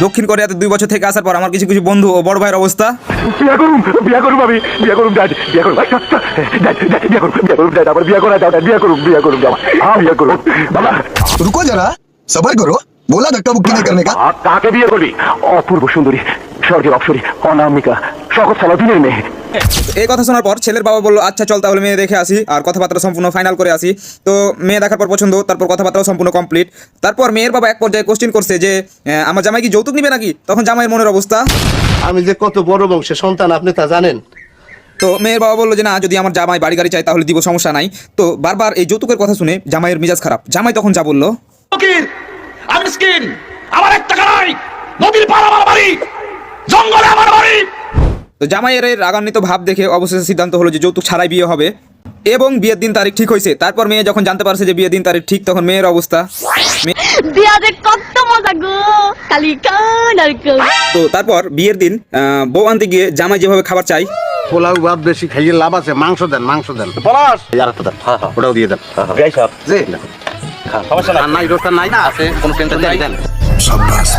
দক্ষিণ কোরিয়াতে 2 বছর থেকে আসার পর আমার কিছু কিছু বন্ধু ও বড় ভাইয়ের অবস্থা। বিয়া করুম আমি বিয়া করুম ড্যাড বিয়া করুম ড্যাড আবার বিয়া করা দাও বিয়া করুম বিয়া করুম বাবা। रुको जरा सबर करो बोला धक्का मुक्की नहीं करने का। কাকে বিয়ে করবি? অপূর্ব সুন্দরী, স্বর্গের অপ্সরী, অনামিকা, শকত সালাউদ্দিনের মেয়ে। এই কথা শোনার পর ছেলের বাবা বললো আচ্ছা চল তাহলে মেয়ে দেখে আসি আর কথাবার্তা সম্পূর্ণ ফাইনাল করে আসি। তো মেয়ে দেখার পর পছন্দ, তারপর কথাবার্তাও সম্পূর্ণ কমপ্লিট। তারপর মেয়ের বাবা এক পর্যায়ে কোশ্চেন করছে যে আমার জামাই কি যৌতুক নিবে নাকি? তখন জামাইয়ের মনের অবস্থা, আমি যে কত বড় বংশের সন্তান আপনি তা জানেন? তো মেয়ের বাবা বললো যে না, যদি আমার জামাই বাড়ি গাড়ি চাই তাহলে দিব, সমস্যা নাই। তো বারবার এই যৌতুকের কথা শুনে জামাইয়ের মেজাজ খারাপ। জামাই তখন যা বললো, আমি মিসকিন, আমার এক টাকা নাই, নদীর পার আমার বাড়ি, জঙ্গলে আমার বাড়ি। তো জামাইয়ের এই রাগান্বিত ভাব দেখে অবশেষে সিদ্ধান্ত হলো যে যৌতুক ছাড়াই বিয়ে হবে এবং বিয়ের দিন তারিখ ঠিক হয়েছে। তারপর মেয়ে যখন জানতে পারছে যে বিয়ের দিন তারিখ ঠিক, তখন মেয়ের অবস্থা। বিয়াতে কত মজা গো, খালি কান আর কান। তো তারপর বিয়ের দিন বউ আনতে গিয়ে জামাই যেভাবে খাবার চাই, পোলাও ভাত বেশি খাইয়ে লাভ আছে, মাংস দেন পলাশ আর একটা দেন, ওটাও দিয়ে দেন। জি সমস্যা নাই, রোটা নাই না আছে, কোনো টেনশন নাই, দেন। शाबाश